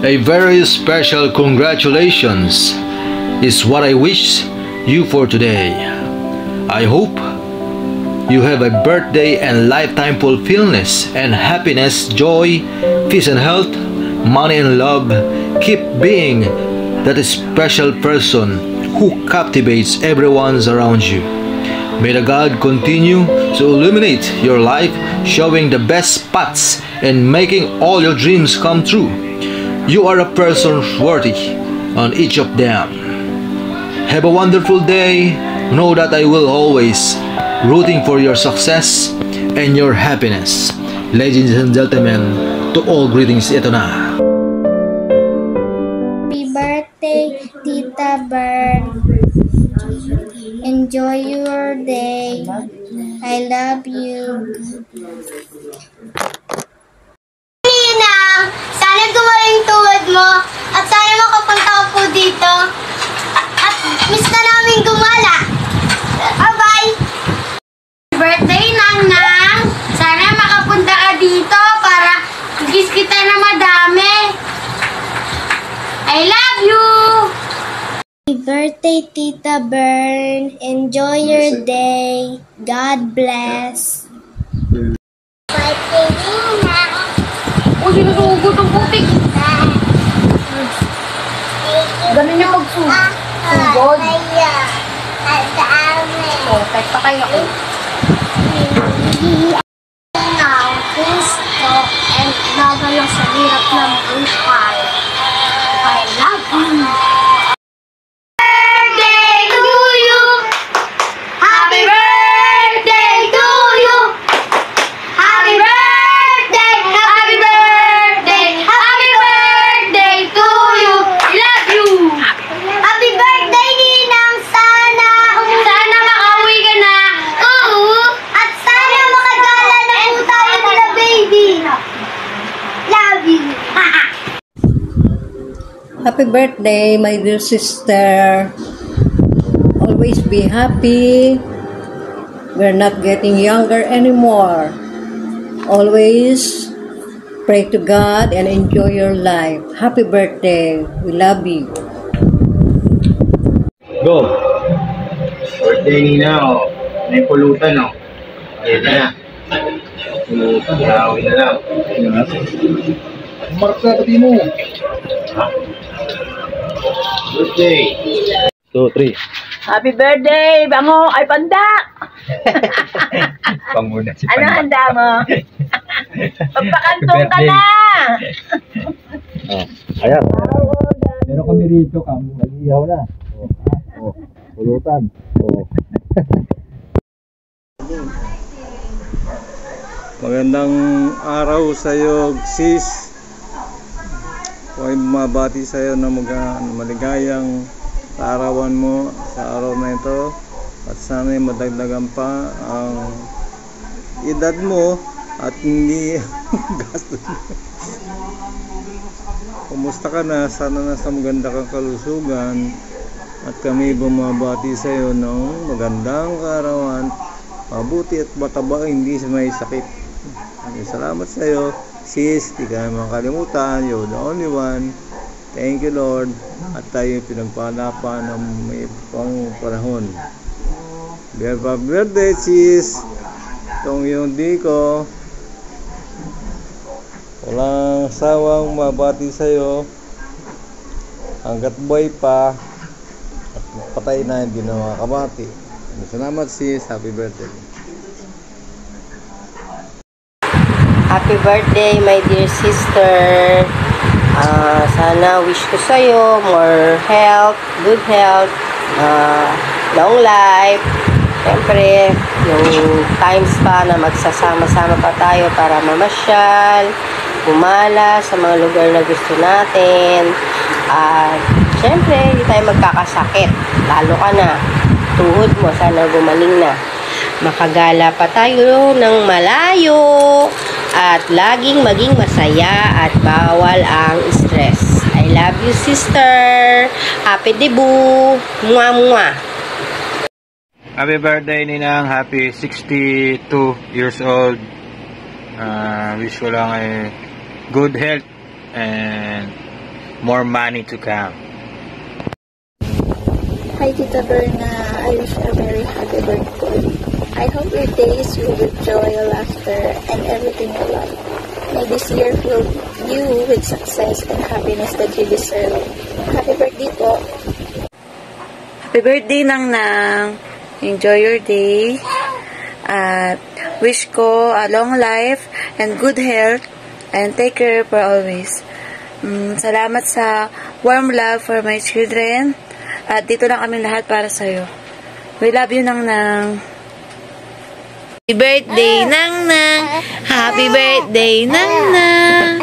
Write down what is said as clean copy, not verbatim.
A very special congratulations is what I wish you for today. I hope you have a birthday and lifetime fulfillment and happiness, joy, peace and health, money and love. Keep being that special person who captivates everyone around you. May the God continue to illuminate your life, showing the best paths and making all your dreams come true. You are a person worthy on each of them. Have a wonderful day. Know that I will always rooting for your success and your happiness. Ladies and gentlemen, to all greetings, ito na. Happy birthday, Tita Bird. Enjoy your day. I love you. Ninang, sana gumaling tuhod mo at sana makapunta ka po dito. At miss na namin gumala. Bye-bye! Birthday, Nang! Sana makapunta ka dito para kiss kita na madami. I love you! Happy birthday, Tita Bern. Enjoy your day. God bless. Birthday, Ninang! O, sinusugod ang putik. Ganun yung magsugod. Sugod. O, kahit pa kayo ako. Now, gusto and nagala sa hirap ng buhay. I love you! Birthday to you! Happy birthday to you! Happy birthday! Happy birthday! Happy birthday to you! Love you! Happy birthday, Ninang! Sana makauwi ka na! Oo! At sana makagala na po tayo nila, baby! Love you! Happy birthday, my dear sister. Always be happy. We're not getting younger anymore. Always pray to God and enjoy your life. Happy birthday. We love you. Go! Birthday nina, oh. May pulutan, oh. Ayan na. Pulutan, gawin na lang. Mark na pati mo. Ha? Birthday! 2, 3. Happy birthday, bango! Ay, panda! Panguna si Ano Panda. handa mo? Pagpakantong ka na! Oh, ayan. Meron kami rito, mag-ihaw na. Oh, pulutan. Oh. Magandang araw sa iyo, sis. Huwag mabati sa iyo na maligayang arawan mo sa araw na ito. At sana'y madagdagan pa ang edad mo at hindi gastos mo. Kumusta ka na? Sana nasa maganda kang kalusugan. At kami bumabati sa iyo ng magandang kaarawan. Mabuti at mataba, hindi may sakit. Salamat sa iyo, sis. Di ka makalimutan. You're the only one. Thank you, Lord. At tayo pinagpanapan ng may pang panahon. Happy birthday, sis. Itong yung di ko. Walang sawang mabati sa iyo. Hanggat buhay pa. At patay na, hindi na makakabati. Salamat, sis. Happy birthday. Happy birthday, my dear sister. Sana wish ko sa'yo more health, good health, long life. Siyempre, yung times pa na magsasama-sama pa tayo para mamasyal, gumala sa mga lugar na gusto natin. At siyempre, hindi tayo magkakasakit. Lalo ka na. Tuhod mo, sana gumaling na. Makagala pa tayo ng malayo. At laging maging masaya at bawal ang stress. I love you, sister. Happy debut. Mwah-mwah. Happy birthday, Ninang. Happy 62 years old. Wish ko lang good health and more money to come. Hi, Tita Berna. I wish a very happy birthday. I hope your day is filled with joy, laughter, and everything you love. May this year fill you with success and happiness that you deserve. Happy birthday po. Happy birthday, Nang Nang. Enjoy your day. At wish ko a long life and good health and take care for always. Salamat sa warm love for my children. At dito lang kami lahat para sa'yo. We love you, Nang Nang. Happy birthday, Nang Nang. Happy birthday, Nang Nang.